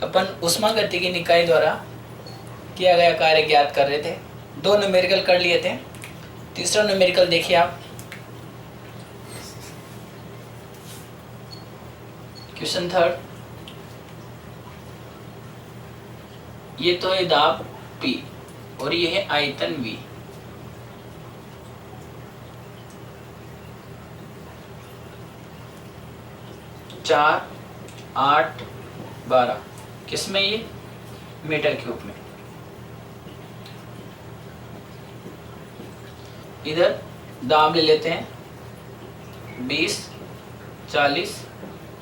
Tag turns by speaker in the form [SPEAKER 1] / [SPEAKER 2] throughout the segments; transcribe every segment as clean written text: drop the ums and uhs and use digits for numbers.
[SPEAKER 1] अपन ऊष्मागतिकी निकाय द्वारा किया गया कार्य ज्ञात कर रहे थे। 2 न्यूमेरिकल कर लिए थे। तीसरा न्यूमेरिकल देखिए आप, क्वेश्चन 3। ये तो है दाब P और ये है आयतन V। चार 8 12 किसमें? ये मीटर क्यूब में। इधर दाब ले लेते हैं 20 40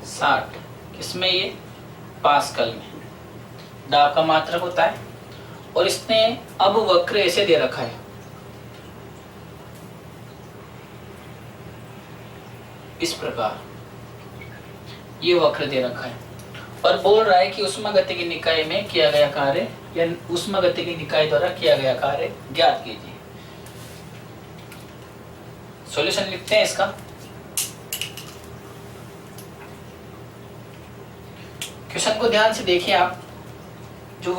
[SPEAKER 1] 60 किसमें? ये पास्कल में दाब का मात्रक होता है। और इसने अब वक्र ऐसे दे रखा है, इस प्रकार ये वक्र दे रखा है और बोल रहा है कि ऊष्मागतिकी निकाय में किया गया कार्य या ऊष्मागतिकी निकाय द्वारा किया गया कार्य ज्ञात कीजिए। सॉल्यूशन लिखते हैं इसका। क्वेश्चन को ध्यान से देखिए आप। जो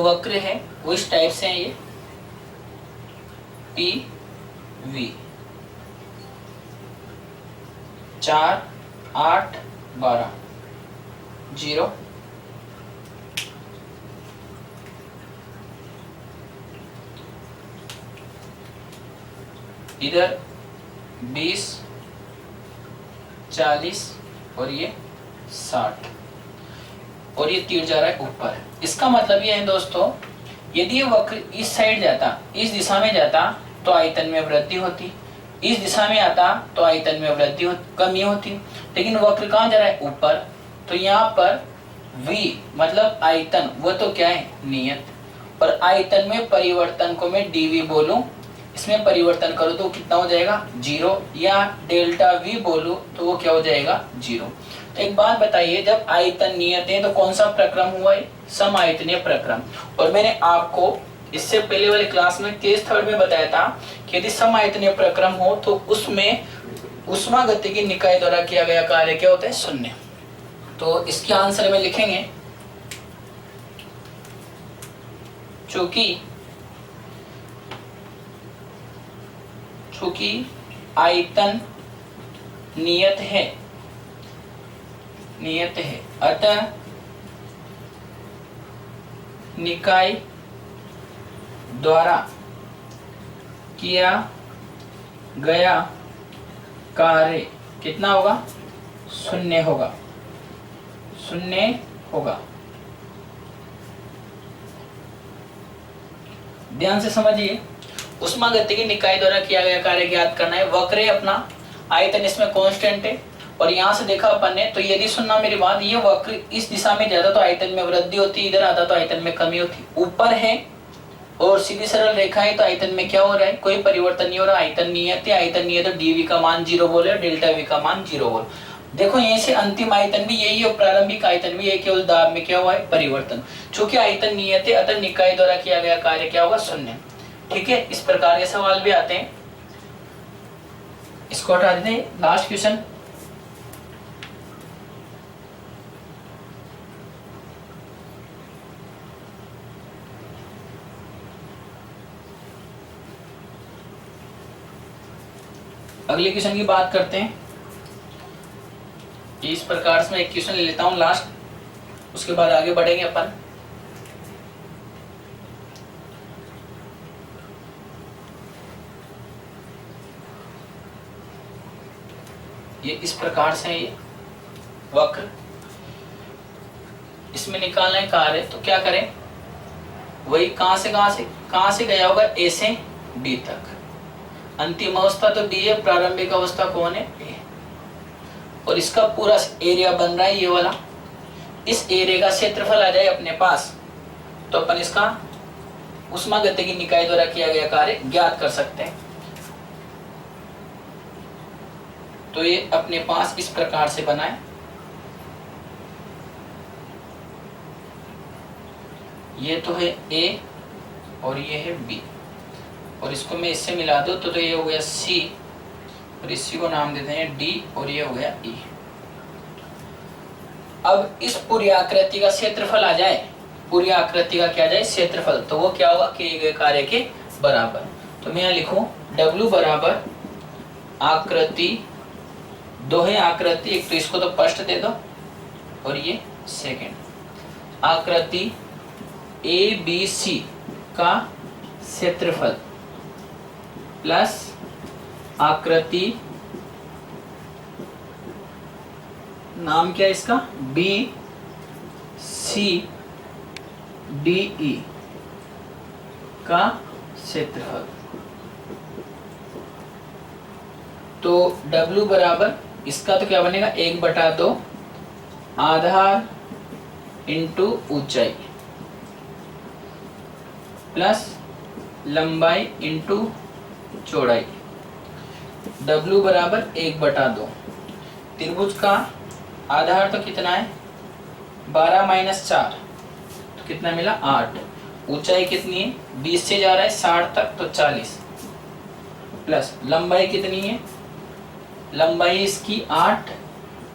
[SPEAKER 1] वक्र है वो इस टाइप से है, ये पी वी 4 8 12 0 इधर 20 40 और ये 60 और ये तीर जा रहा है ऊपर। इसका मतलब ये है दोस्तों, यदि ये वक्र इस साइड जाता, इस दिशा में जाता तो आयतन में वृद्धि होती, इस दिशा में आता तो आयतन में वृद्धि कमी होती। लेकिन वक्र कहाँ जा रहा है? ऊपर। तो यहाँ पर V मतलब आयतन, वो तो क्या है? नियत। और आयतन में परिवर्तन को मैं dV बोलूं, इसमें परिवर्तन करो तो कितना हो जाएगा? 0। या डेल्टा V बोलूं तो वो क्या हो जाएगा? 0। तो एक बात बताइए, जब आयतन नियत है तो कौन सा प्रक्रम हुआ है? सम आयतनीय प्रक्रम। और मैंने आपको इससे पहले वाले क्लास में केस 3 में बताया था कि यदि सम आयतनीय प्रक्रम हो तो उसमें ऊष्मागतिकी निकाय द्वारा किया गया कार्य क्या होता है? 0। तो इसके आंसर में लिखेंगे चूंकि आयतन नियत है अतः निकाय द्वारा किया गया कार्य कितना होगा? 0 होगा। ध्यान से समझिए, ऊष्मागतिकी निकाय द्वारा किया गया कार्य ज्ञात करना है। वक्र है अपना, आयतन इसमें कांस्टेंट है और यहाँ से देखा अपन ने तो यदि सुनना मेरी बात, ये वक्र इस दिशा में जाता तो आयतन में वृद्धि होती, इधर आता तो आयतन में कमी होती। ऊपर है और सीधी सरल रेखा है तो आयतन में क्या हो रहा है? कोई परिवर्तन नहीं हो रहा। आयतन नियत है, dV का मान 0 बोले, डेल्टा V का मान 0 बोल। देखो यहीं से अंतिम आयतन भी यही है, प्रारंभिक आयतन भी यही, केवल दाब में क्या हुआ है? परिवर्तन। चूंकि आयतन नियत है अतः निकाय द्वारा किया गया कार्य क्या होगा? 0। ठीक है, इस प्रकार के सवाल भी आते हैं। इसको हटा देते हैं। लास्ट क्वेश्चन, अगले क्वेश्चन की बात करते हैं। इस प्रकार से मैं एक क्वेश्चन ले लेता हूं लास्ट, उसके बाद आगे बढ़ेंगे अपन। ये इस प्रकार से ये वक्र, इसमें निकालना है कार्य, तो क्या करें? वही कहां से गया होगा? A से B तक। अंतिम अवस्था तो B है, प्रारंभिक अवस्था कौन है? A। और इसका पूरा एरिया बन रहा है ये वाला। इस एरिया का क्षेत्रफल आ जाए अपने पास तो अपन इसका ऊष्मागतिकी निकाय द्वारा किया गया कार्य ज्ञात कर सकते हैं। तो ये अपने पास इस प्रकार से बना है। ये तो है A और ये है B, और इसको मैं इससे मिला दूं तो ये हो गया C और इसी को नाम देते हैं D और ये हो गया E। अब इस पूरी आकृति का क्षेत्रफल आ जाए, पूरी आकृति का क्या जाए क्षेत्रफल, तो वो क्या होगा किए गए कार्य के बराबर। तो मैं यहाँ लिखूं W बराबर आकृति, दो है आकृति, एक तो इसको तो फर्स्ट दे दो और ये सेकंड, आकृति ABC का क्षेत्रफल प्लस आकृति, नाम क्या है इसका, BCDE का क्षेत्रफल। तो W बराबर इसका तो क्या बनेगा 1/2 आधार इंटू ऊंचाई प्लस लंबाई इंटू चौड़ाई। W बराबर 1/2। त्रिभुज का आधार तो कितना है 12 - 4 तो कितना मिला 8। ऊंचाई कितनी है 20 से जा रहा है 60 तक तो 40 प्लस लंबाई कितनी है, लंबाई इसकी 8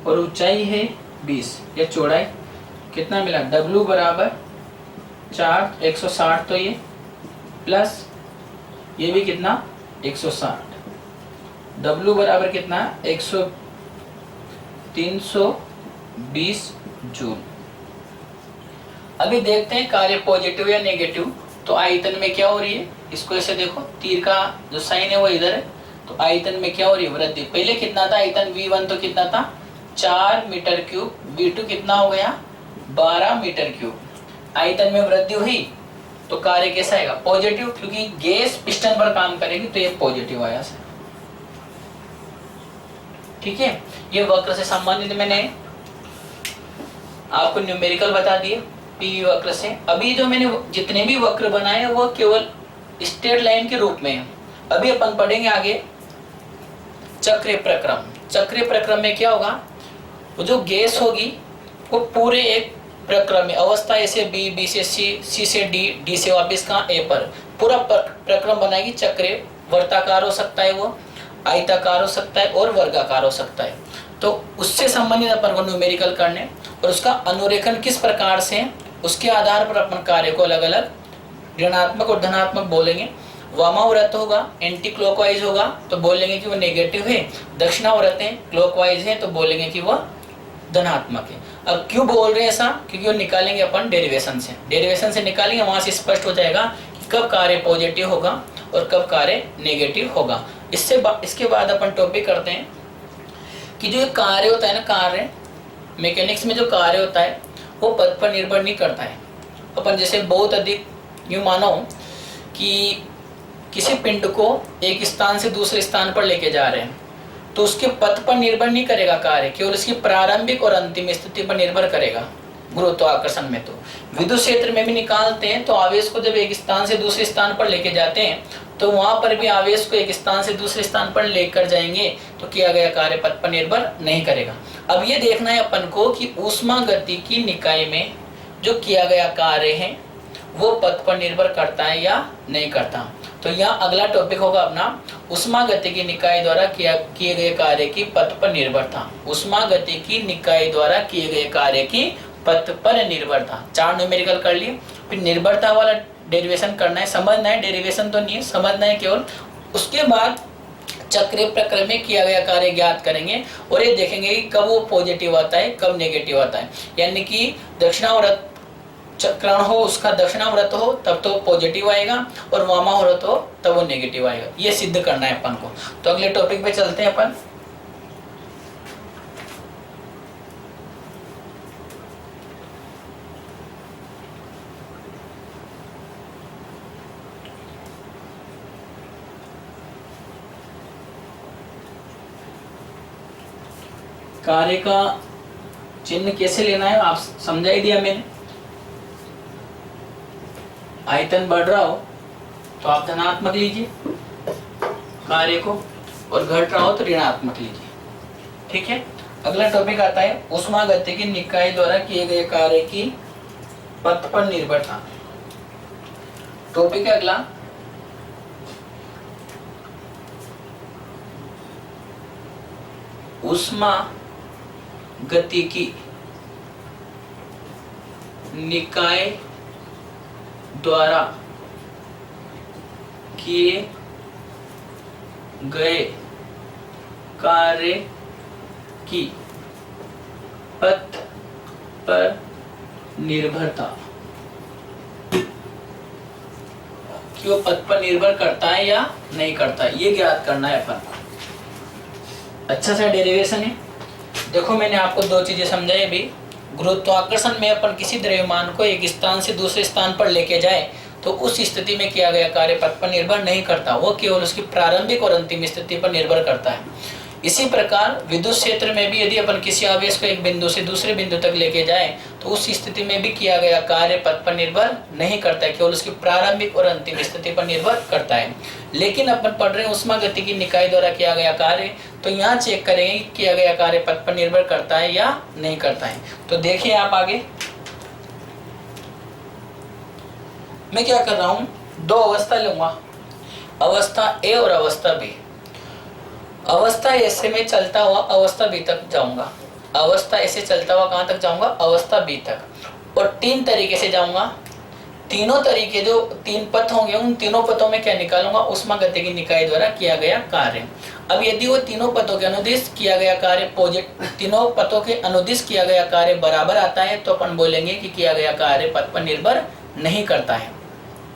[SPEAKER 1] और ऊंचाई है 20, या चौड़ाई कितना मिला W बराबर 4 160 तो ये प्लस ये भी कितना 160, W बराबर कितना 320 जूल। अभी देखते हैं कार्य पॉजिटिव या नेगेटिव। तो आयतन में क्या हो रही है, इसको ऐसे देखो, तीर का जो साइन है वो इधर है, तो आयतन में क्या हो रही है वृद्धि। पहले कितना था आयतन V1 तो कितना था 4 मीटर क्यूब, V2 कितना हो गया 12 मीटर क्यूब। आयतन में वृद्धि हुई तो कार्य कैसा आएगा पॉजिटिव, क्योंकि गैस पिस्टन पर काम करेगी तो ये पॉजिटिव आया सर। ठीक है, ये वक्र से संबंधित मैंने आपको न्यूमेरिकल बता दिए पीवी वक्र से। अभी जो मैंने जितने भी वक्र बनाए वो केवल स्ट्रेट लाइन के रूप में है। अभी अपन पढ़ेंगे आगे चक्रीय प्रक्रम। चक्रीय प्रक्रम में क्या होगा, वो जो गैस होगी वो पूरे एक प्रक्रम में अवस्था ऐसे बी, बी से सी, सी से डी, डी से वापिस कहाँ ए पर पूरा प्रक्रम बनाएगी। चक्रीय वर्ताकार हो सकता है, वो आयताकार हो सकता है और वर्गाकार हो सकता है। तो उससे संबंधित अपन को न्यूमेरिकल करने और उसका अनुरेखन किस प्रकार से, उसके आधार पर अपन कार्य को अलग अलग ऋणात्मक और धनात्मक बोलेंगे। वामाव्रत होगा एंटी क्लॉकवाइज होगा तो बोलेंगे कि वो नेगेटिव है, दक्षिणाव्रत है क्लॉकवाइज है तो बोलेंगे कि वह धनात्मक है। अब क्यों बोल रहे हैं ऐसा, क्योंकि वो निकालेंगे अपन डेरिवेशन से, डेरिवेशन से निकालेंगे, वहां से स्पष्ट हो जाएगा कि कब कार्य पॉजिटिव होगा और कब कार्य नेगेटिव होगा। इसके बाद अपन टॉपिक करते हैं कि जो कार्य होता है ना, कार्य मैकेनिक्स में जो कार्य होता है वो पद पर निर्भर नहीं करता है। अपन जैसे बहुत अधिक यूँ मानो कि किसी पिंड को एक स्थान से दूसरे स्थान पर लेके जा रहे हैं तो उसके पथ पर निर्भर नहीं करेगा कार्य, केवल उसकी प्रारंभिक और अंतिम स्थिति पर निर्भर करेगा गुरुत्वाकर्षण में। तो विद्युत क्षेत्र में भी निकालते हैं तो आवेश को जब एक स्थान से दूसरे स्थान पर लेके जाते हैं तो वहां पर भी आवेश को एक स्थान से दूसरे स्थान पर लेकर जाएंगे तो किया गया कार्य पथ पर निर्भर नहीं करेगा। अब ये देखना है अपन को कि ऊष्मा गति की निकाय में जो किया गया कार्य है वो पथ पर निर्भर करता है या नहीं करता। तो यहाँ अगला टॉपिक होगा अपना ऊष्मा गति की निकाय द्वारा किए गए कार्य की पथ पर निर्भरता। ऊष्मा गति की निकाय द्वारा किए गए कार्य की पथ पर निर्भरता। 4 न्यूमेरिकल कर लिए, फिर निर्भरता वाला डेरिवेशन करना है, समझना है, डेरिवेशन तो नहीं है, समझना है केवल। उसके बाद चक्रीय प्रक्रम में किया गया कार्य ज्ञात करेंगे और ये देखेंगे कि कब वो पॉजिटिव आता है कब नेगेटिव आता है। यानी कि दक्षिणाव्रत चक्रण हो, उसका दक्षिणाव्रत हो तब तो पॉजिटिव आएगा और वामाव्रत हो तब वो नेगेटिव आएगा। ये सिद्ध करना है अपन को। तो अगले टॉपिक पे चलते हैं अपन। कार्य का चिन्ह कैसे लेना है आप समझा ही दिया मैंने। आयतन बढ़ रहा हो तो आप धनात्मक लीजिए कार्य को और घट रहा हो तो ऋणात्मक लीजिए। ठीक है, अगला टॉपिक आता है ऊष्मा गति की निकाय द्वारा किए गए कार्य की पथ पर निर्भरता। टॉपिक है अगला ऊष्मा गति की निकाय द्वारा किए गए कार्य की पथ पर निर्भरता, कि वो पथ पर निर्भर करता है या नहीं करता है, ये ज्ञात करना है अपन को। अच्छा सा डेरिवेशन है। देखो मैंने आपको दो चीजें समझाई अभी। गुरुत्वाकर्षण में अपन किसी द्रव्यमान को एक स्थान से दूसरे स्थान पर लेके जाए तो उस स्थिति में किया गया कार्य पथ पर निर्भर नहीं करता, वो केवल उसकी प्रारंभिक और अंतिम स्थिति पर निर्भर करता है। इसी प्रकार विद्युत क्षेत्र में भी यदि अपन किसी आवेश को एक बिंदु से दूसरे बिंदु तक लेके जाए तो उस स्थिति में भी किया गया कार्य पथ पर निर्भर नहीं करता है, केवल उसकी प्रारंभिक और अंतिम स्थिति पर निर्भर करता है। लेकिन अपन पढ़ रहे हैं ऊष्मागतिकी निकाय द्वारा किया गया कार्य, तो यहाँ चेक करेंगे कि किया गया कार्य पथ पर निर्भर करता है या नहीं करता है। तो देखिए आप आगे, मैं क्या कर रहा हूँ, दो अवस्था लूंगा, अवस्था ए और अवस्था बी। अवस्था ए से मैं चलता हुआ अवस्था बी तक जाऊंगा, अवस्था ए से चलता हुआ कहां तक जाऊंगा, अवस्था बी तक, और तीन तरीके से जाऊंगा। तीनों तरीके जो तीन पथ होंगे उन तीनों पथों में क्या निकालूंगा, ऊष्मागतिकी निकाय द्वारा किया गया कार्य। अब यदि वो तीनों पथों के अनुदिश किया गया कार्य तीनों पथों के अनुदिश किया गया कार्य बराबर आता है तो अपन बोलेंगे कि किया गया कार्य पथ पर निर्भर नहीं करता है।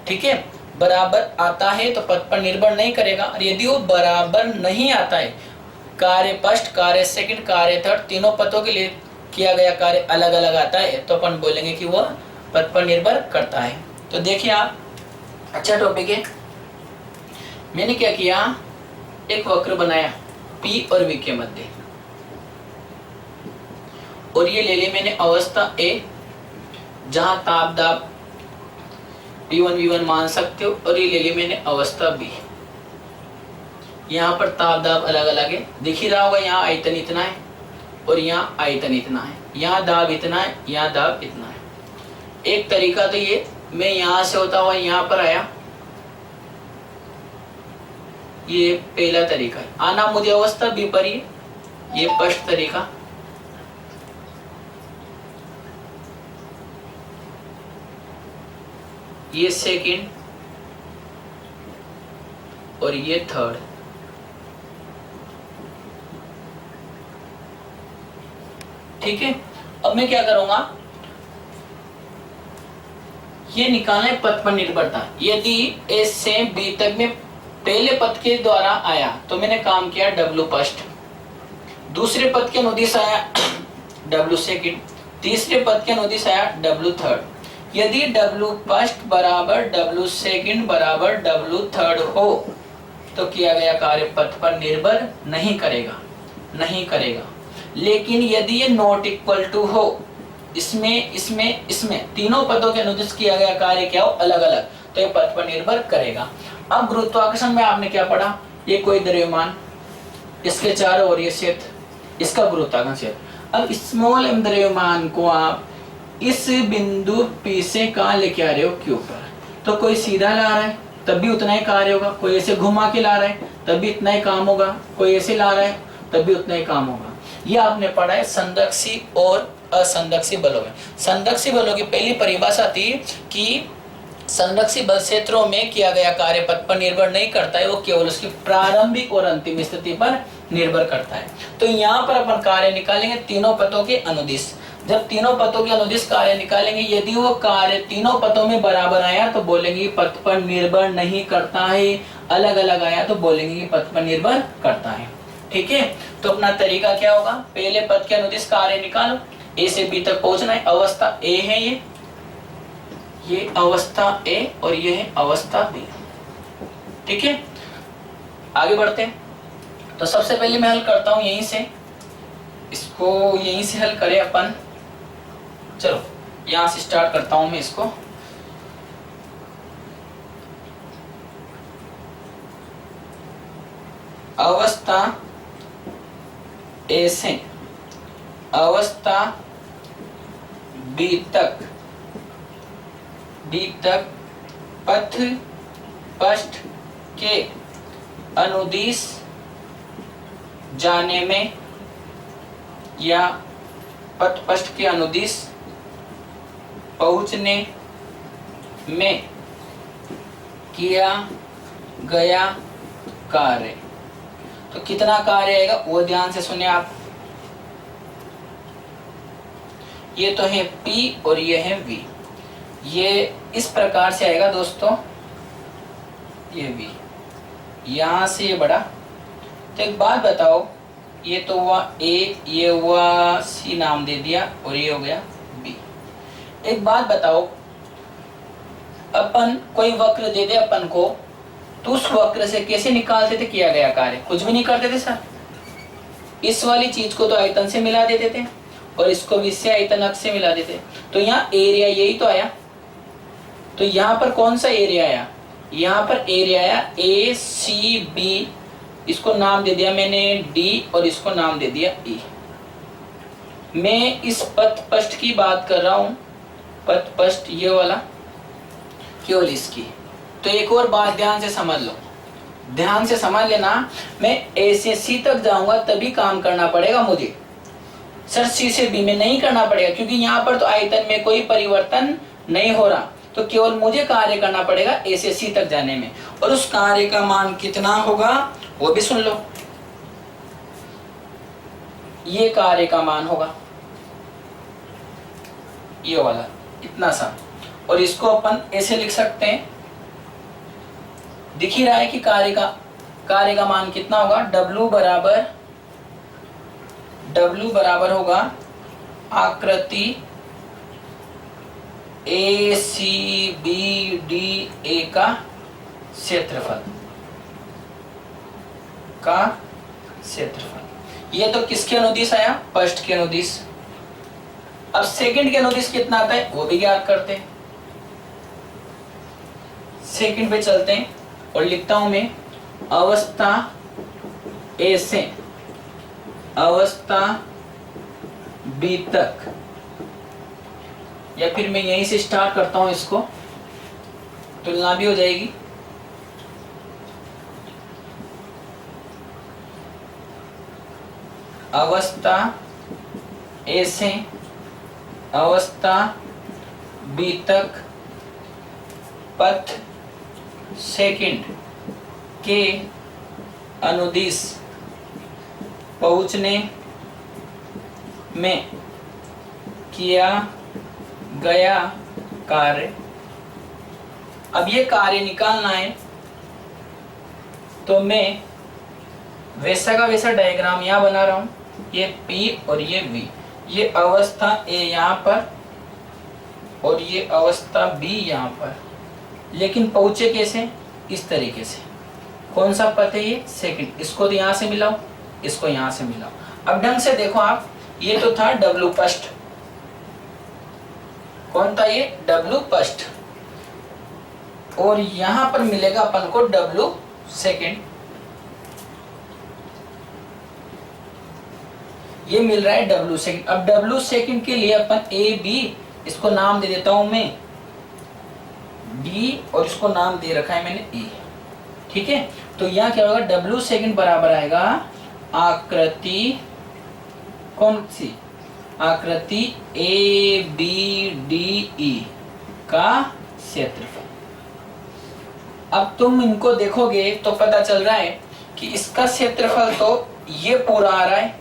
[SPEAKER 1] ठीक है, बराबर आता है तो पथ पर निर्भर नहीं करेगा। और यदि वो बराबर नहीं आता है, कार्य फर्स्ट, कार्य सेकंड, कार्य थर्ड, तीनों पथों के लिए किया गया कार्य अलग अलग आता है तो अपन बोलेंगे कि वह पथ पर निर्भर करता है। तो देखिए आप, अच्छा टॉपिक है। मैंने क्या किया, एक वक्र बनाया P और V के मध्य, और ये ले ली मैंने अवस्था A, जहां ताप दाब P1 V1 मान सकते हो, और ये ले ली मैंने अवस्था B, यहाँ पर ताप दाब अलग अलग है, दिख ही रहा होगा। यहाँ आयतन इतना है और यहाँ आयतन इतना है, यहाँ दाब इतना है, यहाँ दाब इतना है। एक तरीका तो ये, मैं यहाँ से होता हुआ यहाँ पर आया, ये पहला तरीका है। आना मुझे अवस्था बी पर ही, ये फर्स्ट तरीका। ये सेकंड और ये थर्ड। ठीक है, अब मैं क्या करूंगा, ये निकालना है पथ पर निर्भरता। यदि ए से बी तक में पहले पथ के द्वारा आया तो मैंने काम किया W फर्स्ट, दूसरे पथ के अनुदिश आया W सेकंड, तीसरे पथ के अनुदिश आया W थर्ड। यदि W फर्स्ट बराबर W सेकंड बराबर W थर्ड हो तो किया गया कार्य पथ पर निर्भर नहीं करेगा। लेकिन यदि ये नॉट इक्वल टू हो, इसमें तीनों पदों के अनुदिश किया गया कार्य क्या हो, अलग अलग, तो ये पथ पर निर्भर करेगा। अब गुरुत्वाकर्षण में आपने क्या पढ़ा, ये कोई द्रव्यमान, इसके चारों ओर ये क्षेत्र, इसका गुरुत्वाकर्षण क्षेत्र। अब स्मॉल m द्रव्यमान को आप इस बिंदु P से कहां लेके आ रहे हो, Q पर, तो कोई सीधा ला रहा है तब भी उतना ही कार्य होगा, कोई ऐसे घुमा के ला रहा है तब भी इतना ही काम होगा, कोई ऐसे ला रहा है तब भी उतना ही काम होगा। ये आपने पढ़ा है संरक्षी और असंरक्षी बलों में। संरक्षी बलों की पहली परिभाषा थी कि संरक्षी बल क्षेत्रों में किया गया कार्य पथ पर निर्भर नहीं करता है, वो केवल उसकी प्रारंभिक और अंतिम स्थिति पर निर्भर करता है। तो यहाँ पर अपन कार्य निकालेंगे तीनों पथों के अनुदिश। जब तीनों पथों के अनुदिश कार्य निकालेंगे, यदि वो कार्य तीनों पथों में बराबर आया तो बोलेंगे पथ पर निर्भर नहीं करता है, अलग अलग आया तो बोलेंगे पथ पर निर्भर करता है। ठीक है, तो अपना तरीका क्या होगा, पहले पथ के अनुदिश कार्य निकालो, ए से बी तक पहुंचना है। अवस्था ए है ये अवस्था ए और ये है अवस्था बी। ठीक है, आगे बढ़ते हैं। तो सबसे पहले मैं हल करता हूं यहीं से, इसको यहीं से हल करें अपन। चलो यहां से स्टार्ट करता हूं मैं इसको। अवस्था ए से अवस्था बी तक पथ फर्स्ट के अनुदिश जाने में या पथ फर्स्ट के अनुदिश पहुंचने में किया गया कार्य। तो कितना कार्य आएगा वो ध्यान से सुनिए आप। ये तो है P और ये है V। ये इस प्रकार से आएगा दोस्तों, ये V यहां से ये बढ़ा। तो एक बात बताओ, ये तो हुआ A, ये हुआ C नाम दे दिया और ये हो गया B। एक बात बताओ, अपन कोई वक्र दे दे अपन को, तो उस वक्र से कैसे निकालते थे किया गया कार्य? कुछ भी नहीं करते थे सर। इस वाली चीज को तो आयतन से मिला देते थे और इसको भी से आयतन अक्ष से मिला देते। तो यहाँ एरिया यही तो आया। तो यहाँ पर कौन सा एरिया आया? यहाँ पर एरिया आया ACB। इसको नाम दे दिया मैंने D और इसको नाम दे दिया E। मैं इस पथ पृष्ठ की बात कर रहा हूं, पथ पृष्ठ ये वाला, केवल इसकी। तो एक और बात ध्यान से समझ लो, ध्यान से समझ लेना। मैं A से C तक जाऊंगा तभी काम करना पड़ेगा मुझे। सर C से B में नहीं करना पड़ेगा, क्योंकि यहाँ पर तो आयतन में कोई परिवर्तन नहीं हो रहा। तो केवल मुझे कार्य करना पड़ेगा A से C तक जाने में। और उस कार्य का मान कितना होगा वो भी सुन लो। ये कार्य का मान होगा ये वाला, इतना सा। और इसको अपन ऐसे लिख सकते हैं, दिख ही रहा है कि कार्य का मान कितना होगा। W बराबर होगा आकृति ACBDA का क्षेत्रफल ये तो किसके अनुदिश आया? पृष्ठ के अनुदिश। अब सेकंड के अनुदिश कितना आता है वो भी ज्ञात करते हैं। सेकंड पे चलते हैं और लिखता हूं मैं अवस्था A से अवस्था B तक, या फिर मैं यहीं से स्टार्ट करता हूं, इसको तुलना भी हो जाएगी। अवस्था A से अवस्था B तक पथ सेकंड के अनुदिश पहुंचने में किया गया कार्य। अब ये कार्य निकालना है तो मैं वैसा का वैसा डायग्राम यहाँ बना रहा हूं। ये P और ये V, ये अवस्था A यहाँ पर और ये अवस्था B यहाँ पर। लेकिन पहुंचे कैसे? इस तरीके से। कौन सा पथ है ये? सेकंड। इसको तो यहाँ से मिलाओ, इसको यहाँ से मिलाओ। अब ढंग से देखो आप, ये तो था W पृष्ठ। कौन था ये? W पृष्ठ। और यहां पर मिलेगा अपन को W सेकंड। ये मिल रहा है W सेकंड। अब W सेकंड के लिए अपन AB, इसको नाम दे देता हूं मैं D और इसको नाम दे रखा है मैंने E। ठीक है, तो यहाँ क्या होगा? W सेकंड बराबर आएगा आकृति, कौन सी? आकृति ABDE का क्षेत्रफल। अब तुम इनको देखोगे तो पता चल रहा है कि इसका क्षेत्रफल तो ये पूरा आ रहा है,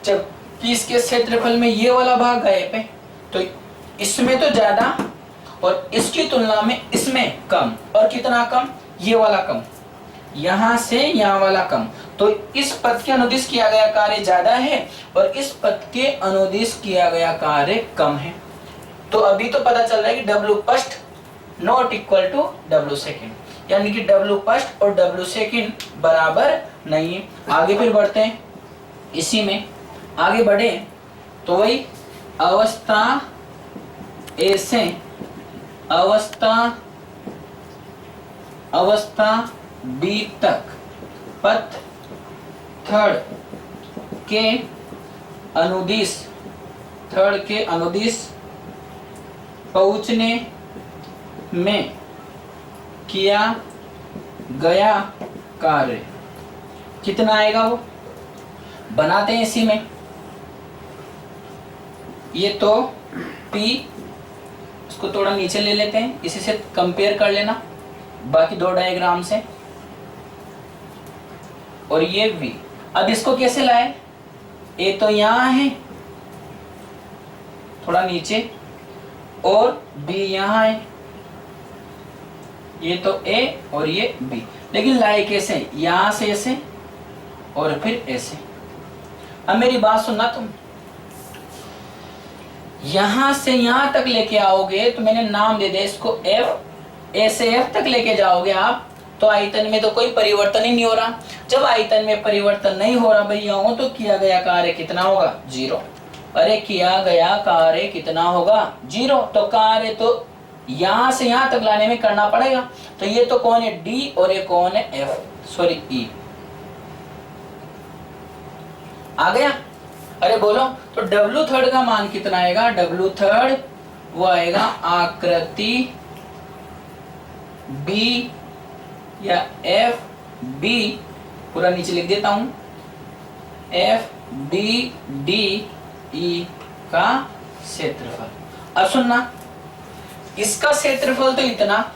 [SPEAKER 1] जबकि इसके क्षेत्रफल में ये वाला भाग गायब है। तो इसमें तो ज्यादा और इसकी तुलना में इसमें कम। और कितना कम? ये वाला कम, यहां से यहाँ वाला कम। तो इस पथ के अनुदिश किया गया कार्य ज्यादा है और इस पथ के अनुदिश किया गया कार्य कम है। तो अभी तो पता चल रहा है कि W पृष्ठ not equal to W second, यानी कि W पृष्ठ और W सेकंड बराबर नहीं है। आगे फिर बढ़ते हैं, इसी में आगे बढ़े तो वही अवस्था A से अवस्था B तक पथ थर्ड के अनुदिश पहुंचने में किया गया कार्य कितना आएगा वो बनाते हैं इसी में। ये तो P इसको थोड़ा नीचे ले लेते हैं, इसी से कंपेयर कर लेना बाकी दो डायग्राम से। और ये V, अब इसको कैसे लाए, ए तो यहां है थोड़ा नीचे और B यहां है, ये तो A और ये B, लेकिन लाए कैसे, यहां से ऐसे और फिर ऐसे। अब मेरी बात सुनना तुम, यहां से यहां तक लेके आओगे तो मैंने नाम दे दिया इसको F, A से F तक लेके जाओगे आप तो आयतन में तो कोई परिवर्तन ही नहीं हो रहा। जब आयतन में परिवर्तन नहीं हो रहा भैया हो तो किया गया कार्य कितना होगा, 0। अरे किया गया कार्य कितना होगा, 0। तो कार्य तो यहां से यहां तक लाने में करना पड़ेगा। तो ये तो कौन है, D और ये कौन है, F सॉरी E। आ गया, अरे बोलो तो W3 का मान कितना आएगा, W3 वो आएगा आकृति B या FB, पूरा नीचे लिख देता हूं, FBDE का क्षेत्रफल। अब सुनना, इसका क्षेत्रफल तो इतना,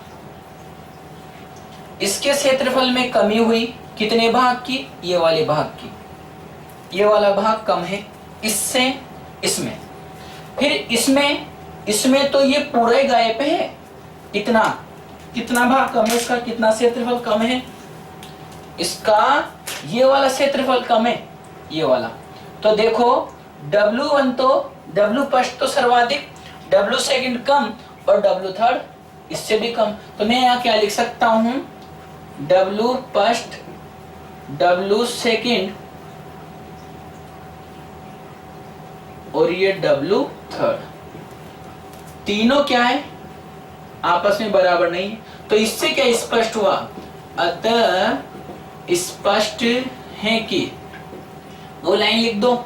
[SPEAKER 1] इसके क्षेत्रफल में कमी हुई कितने भाग की, ये वाले भाग की, ये वाला भाग कम है इससे इसमें, फिर इसमें तो ये पूरा ही गायब है, इतना कितना भाग कम है इसका, कितना क्षेत्रफल कम है इसका, ये वाला क्षेत्रफल कम है ये वाला। तो देखो W1 तो W फर्स्ट तो सर्वाधिक, W सेकंड कम और W3 इससे भी कम। तो मैं यहाँ क्या लिख सकता हूं, W फर्स्ट W सेकंड और ये W3 तीनों क्या है, आपस में बराबर नहीं है। तो इससे क्या स्पष्ट हुआ, अतः स्पष्ट है कि, वो लाइन लिख दो,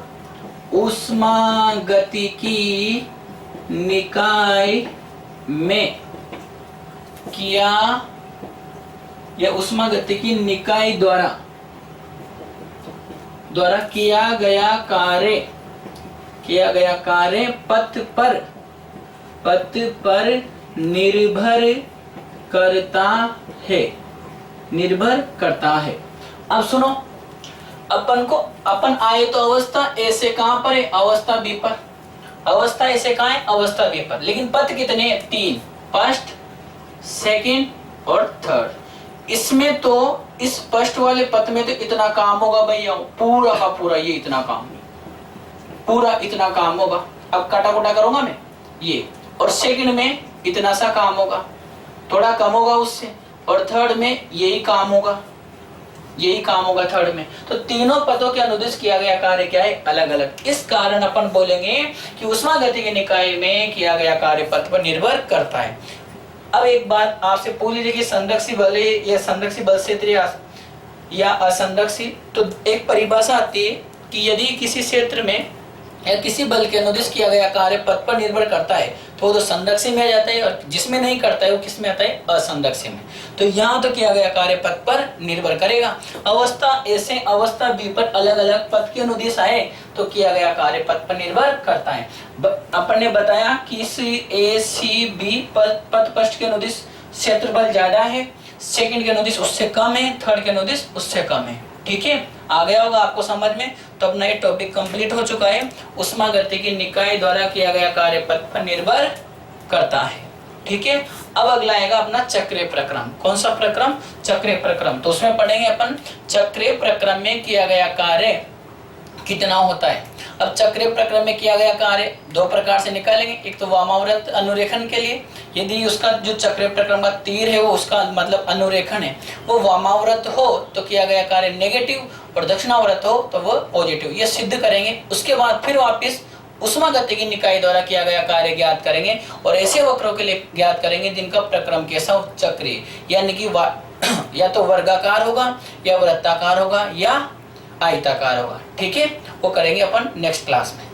[SPEAKER 1] ऊष्मागतिकी निकाय में किया या ऊष्मागतिकी निकाय द्वारा किया गया कार्य पथ पर निर्भर करता है। अब सुनो, अपन आए तो अवस्था ए से कहां पर है, अवस्था बी पर, अवस्था ए से कहां है, अवस्था बी पर, लेकिन पथ कितने हैं, 3, फर्स्ट सेकंड और थर्ड। इसमें तो इस फर्स्ट वाले पथ में तो इतना काम होगा भैया, पूरा का पूरा ये इतना काम, पूरा इतना काम होगा। अब काटा कुटा करूंगा मैं ये, और सेकंड में इतना सा काम होगा, थोड़ा कम होगा उससे, और थर्ड में यही काम होगा थर्ड में। तो तीनों पदों के अनुदिश किया गया कार्य क्या है, अलग अलग। इस कारण अपन बोलेंगे कि ऊष्मागतिकी निकाय में किया गया कार्य पथ पर निर्भर करता है। अब एक बात आपसे पूछ लीजिए कि संदक्षी बल या संदक्षी बल क्षेत्र या असंदक्षी, तो एक परिभाषा आती है कि यदि किसी क्षेत्र में या किसी बल के अनुदिश किया गया कार्य पथ पर निर्भर करता है तो वो तो संदक्षी में आ जाता है, और जिसमें नहीं करता है वो किस में आता है, असंदक्षी में। तो यहाँ तो किया गया कार्य पथ पर निर्भर करेगा। अवस्था ए से अवस्था बी पर अलग अलग पथ के अनुदिश आए तो किया गया कार्य पथ पर निर्भर करता है। अपन ने बताया कि इस ए सी बी पथ फर्स्ट के अनुदिश क्षेत्रफल ज्यादा है, सेकंड के अनुदिश उससे कम है, थर्ड के अनुदिश उससे कम है। ठीक है, आ गया होगा आपको समझ में। तो अपना ये टॉपिक कंप्लीट हो चुका है, ऊष्मागतिकी निकाय द्वारा किया गया कार्य पथ पर निर्भर करता है। ठीक है, अब अगला आएगा अपना चक्रीय प्रक्रम। कौन सा प्रक्रम, चक्रीय प्रक्रम। तो उसमें पढ़ेंगे अपन चक्रीय प्रक्रम में किया गया कार्य कितना होता है। अब चक्रीय प्रक्रम में किया गया कार्य दो प्रकार से निकालेंगे, एक तो वामावर्त अनुरेखण के लिए, यदि उसका जो चक्रीय प्रक्रम का तीर है वो उसका मतलब अनुरेखण है, वो वामावर्त हो तो किया गया कार्य नेगेटिव, और दक्षिणावर्त हो तो वो पॉजिटिव। ये सिद्ध करेंगे। उसके बाद फिर वापिस ऊष्मागतिकी निकाय द्वारा किया गया कार्य ज्ञात करेंगे, और ऐसे वक्रों के लिए ज्ञात करेंगे जिनका प्रक्रम कैसा हो, चक्रीय, यानी कि या तो वर्गाकार होगा या वृत्ताकार होगा या आयताकार होगा। ठीक है, वो करेंगे अपन नेक्स्ट क्लास में।